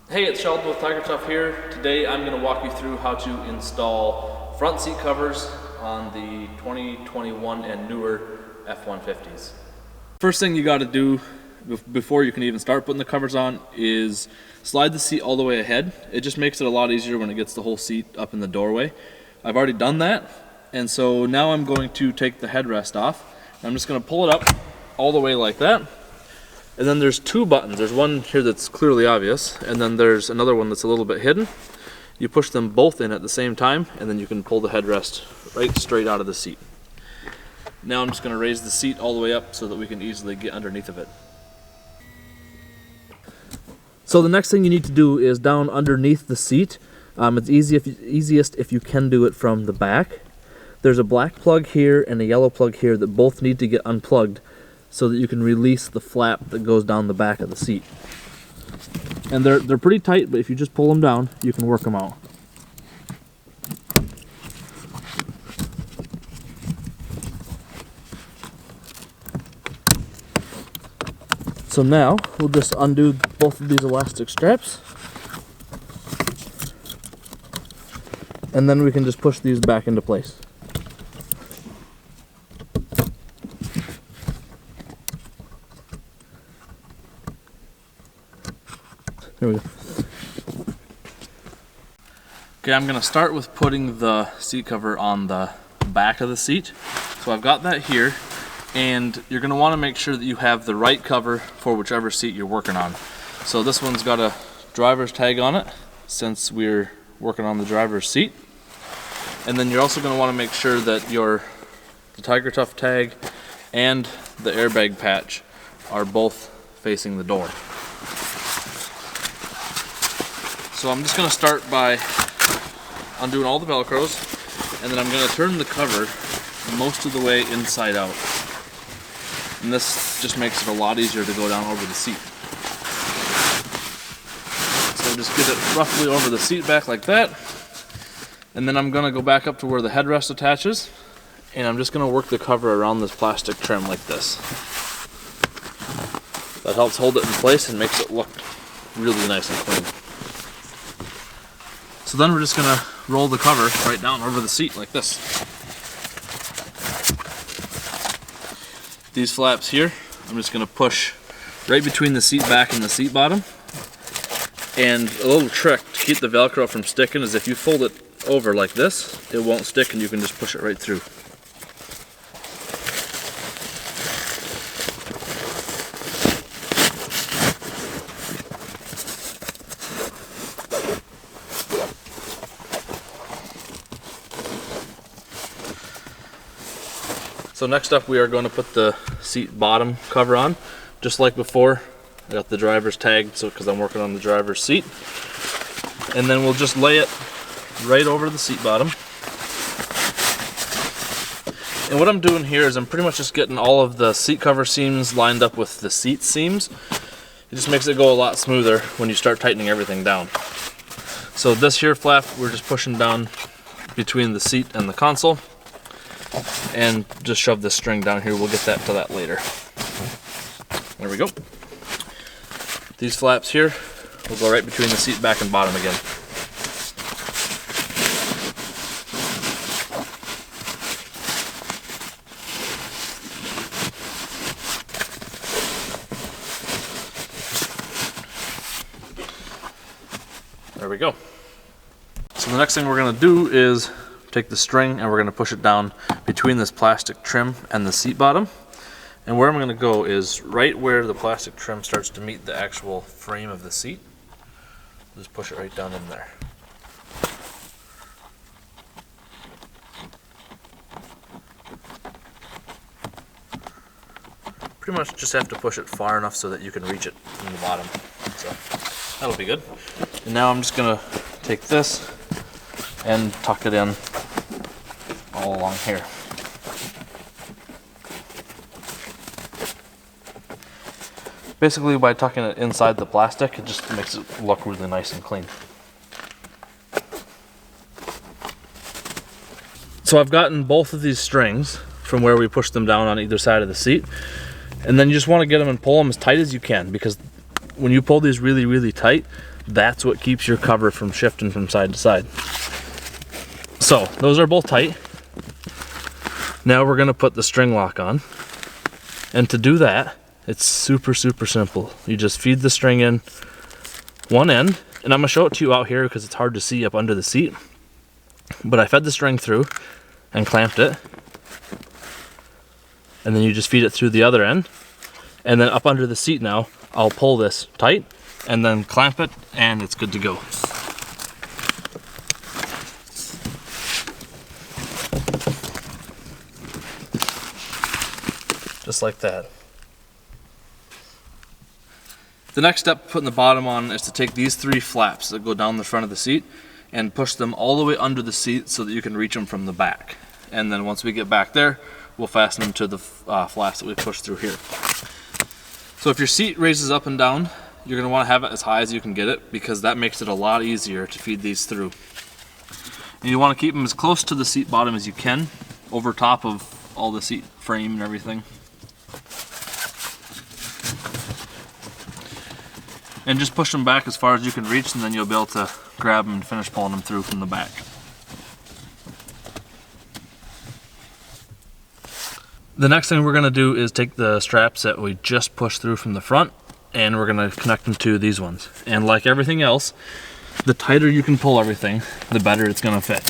Hey, it's Sheldon with Tiger Tough here. Today I'm going to walk you through how to install front seat covers on the 2021 and newer F150s. First thing you got to do before you can even start putting the covers on is slide the seat all the way ahead. It just makes it a lot easier when it gets the whole seat up in the doorway. I've already done that, and so now I'm going to take the headrest off. I'm just going to pull it up all the way like that. And then there's two buttons. There's one here that's clearly obvious, and then there's another one that's a little bit hidden. You push them both in at the same time, and then you can pull the headrest right straight out of the seat. Now I'm just going to raise the seat all the way up so that we can easily get underneath of it. So the next thing you need to do is down underneath the seat. It's easiest if you can do it from the back. There's a black plug here and a yellow plug here that both need to get unplugged, so that you can release the flap that goes down the back of the seat. And they're pretty tight, but if you just pull them down, you can work them out. So now we'll just undo both of these elastic straps, and then we can just push these back into place. There we go. Okay, I'm going to start with putting the seat cover on the back of the seat. So I've got that here, and you're going to want to make sure that you have the right cover for whichever seat you're working on. So this one's got a driver's tag on it, since we're working on the driver's seat. And then you're also going to want to make sure that the Tiger Tough tag and the airbag patch are both facing the door. So I'm just going to start by undoing all the Velcros, and then I'm going to turn the cover most of the way inside out. And this just makes it a lot easier to go down over the seat. So just get it roughly over the seat back like that, and then I'm going to go back up to where the headrest attaches, and I'm just going to work the cover around this plastic trim like this. That helps hold it in place and makes it look really nice and clean. So then we're just going to roll the cover right down over the seat like this. These flaps here, I'm just going to push right between the seat back and the seat bottom. And a little trick to keep the Velcro from sticking is if you fold it over like this, it won't stick and you can just push it right through. So next up we are going to put the seat bottom cover on. Just like before, I got the driver's tag because I'm working on the driver's seat. And then we'll just lay it right over the seat bottom. And what I'm doing here is I'm pretty much just getting all of the seat cover seams lined up with the seat seams. It just makes it go a lot smoother when you start tightening everything down. So this here flap, we're just pushing down between the seat and the console. And just shove this string down here. We'll get to that later. There we go. These flaps here will go right between the seat back and bottom again. There we go. So the next thing we're going to do is take the string and we're going to push it down between this plastic trim and the seat bottom. And where I'm going to go is right where the plastic trim starts to meet the actual frame of the seat. Just push it right down in there. Pretty much just have to push it far enough so that you can reach it from the bottom. So that'll be good. And now I'm just going to take this and tuck it in all along here. Basically, by tucking it inside the plastic, it just makes it look really nice and clean. So I've gotten both of these strings from where we push them down on either side of the seat, and then you just want to get them and pull them as tight as you can, because when you pull these really, really tight, that's what keeps your cover from shifting from side to side. So those are both tight. Now we're gonna put the string lock on. And to do that, it's super, super simple. You just feed the string in one end, and I'm gonna show it to you out here because it's hard to see up under the seat. But I fed the string through and clamped it. And then you just feed it through the other end. And then up under the seat now, I'll pull this tight and then clamp it, and it's good to go. Just like that. The next step putting the bottom on is to take these 3 flaps that go down the front of the seat and push them all the way under the seat so that you can reach them from the back. And then once we get back there, we'll fasten them to the flaps that we push through here. So if your seat raises up and down, you're going to want to have it as high as you can get it, because that makes it a lot easier to feed these through. And you want to keep them as close to the seat bottom as you can, over top of all the seat frame and everything. And just push them back as far as you can reach, and then you'll be able to grab them and finish pulling them through from the back. The next thing we're going to do is take the straps that we just pushed through from the front, and we're going to connect them to these ones. And like everything else, the tighter you can pull everything, the better it's going to fit.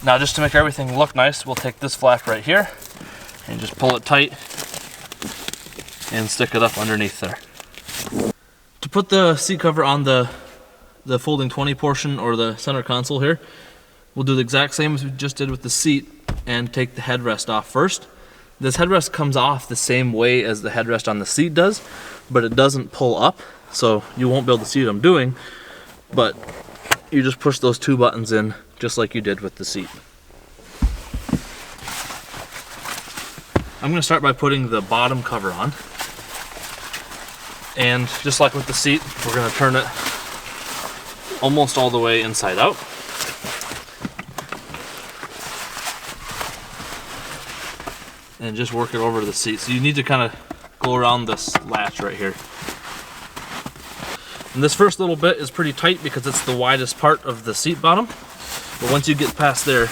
Now, just to make everything look nice, we'll take this flap right here and just pull it tight and stick it up underneath there. To put the seat cover on the folding 20 portion or the center console here, we'll do the exact same as we just did with the seat and take the headrest off first. This headrest comes off the same way as the headrest on the seat does, but it doesn't pull up, so you won't be able to see what I'm doing, but you just push those 2 buttons in just like you did with the seat. I'm going to start by putting the bottom cover on. And just like with the seat, we're going to turn it almost all the way inside out. And just work it over to the seat. So you need to kind of go around this latch right here. And this first little bit is pretty tight because it's the widest part of the seat bottom. But once you get past there,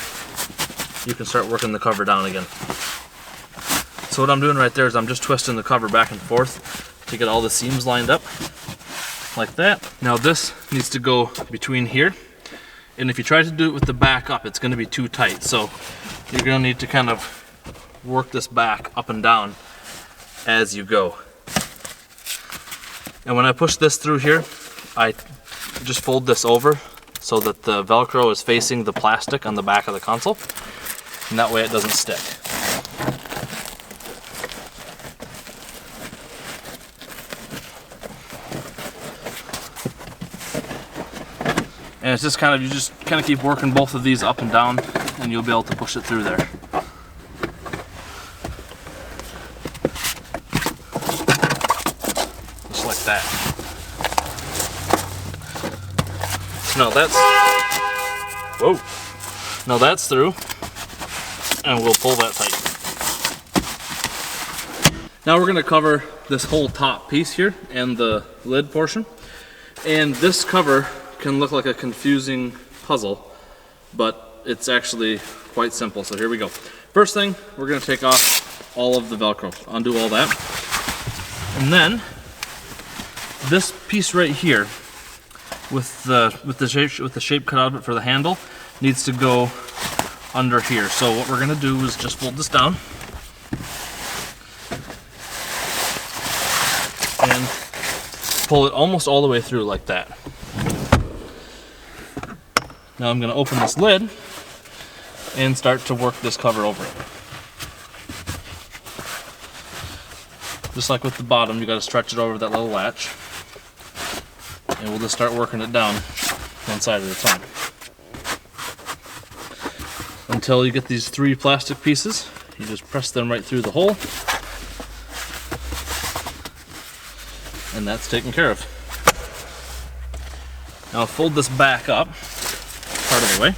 you can start working the cover down again. So what I'm doing right there is I'm just twisting the cover back and forth to get all the seams lined up, like that. Now this needs to go between here, and if you try to do it with the back up, it's going to be too tight. So you're going to need to kind of work this back up and down as you go. And when I push this through here, I just fold this over so that the Velcro is facing the plastic on the back of the console, and that way it doesn't stick. And it's just kind of, you just kind of keep working both of these up and down, and you'll be able to push it through there. Just like that. Now that's, whoa. Now that's through, and we'll pull that tight. Now we're going to cover this whole top piece here and the lid portion. And this cover can look like a confusing puzzle, but it's actually quite simple. So here we go. First thing, we're going to take off all of the Velcro, undo all that. And then this piece right here with the shape cut out of it for the handle needs to go under here. So what we're going to do is just fold this down and pull it almost all the way through like that. Now I'm going to open this lid and start to work this cover over it. Just like with the bottom, you got to stretch it over that little latch, and we'll just start working it down one side at a time until you get these 3 plastic pieces. You just press them right through the hole, and that's taken care of. Now I'll fold this back up part of the way.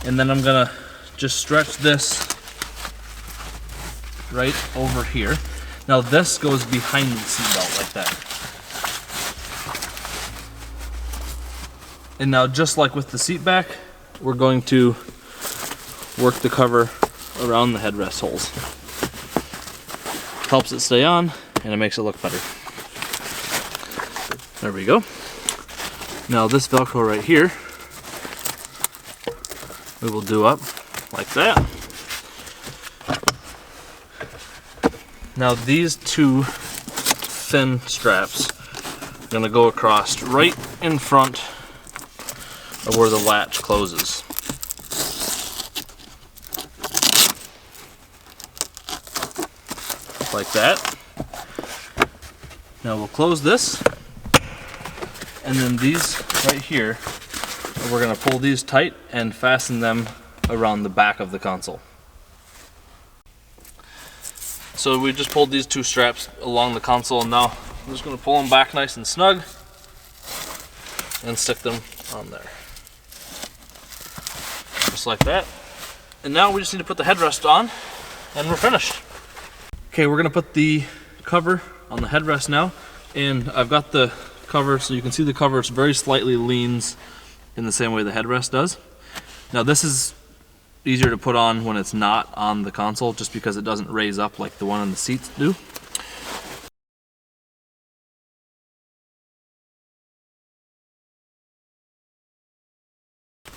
And then I'm gonna just stretch this right over here. Now this goes behind the seatbelt like that. And now just like with the seat back, we're going to work the cover around the headrest holes. Helps it stay on and it makes it look better. There we go. Now this Velcro right here, we will do up like that. Now these two thin straps are gonna go across right in front of where the latch closes. Like that. Now we'll close this, and then these right here, we're gonna pull these tight and fasten them around the back of the console. So we just pulled these two straps along the console, and now I'm just gonna pull them back nice and snug and stick them on there. Just like that. And now we just need to put the headrest on and we're finished. Okay, we're gonna put the cover on the headrest now, and I've got the cover so you can see the cover very slightly leans in the same way the headrest does. Now this is easier to put on when it's not on the console, just because it doesn't raise up like the one on the seats do.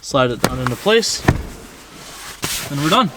Slide it down into place and we're done.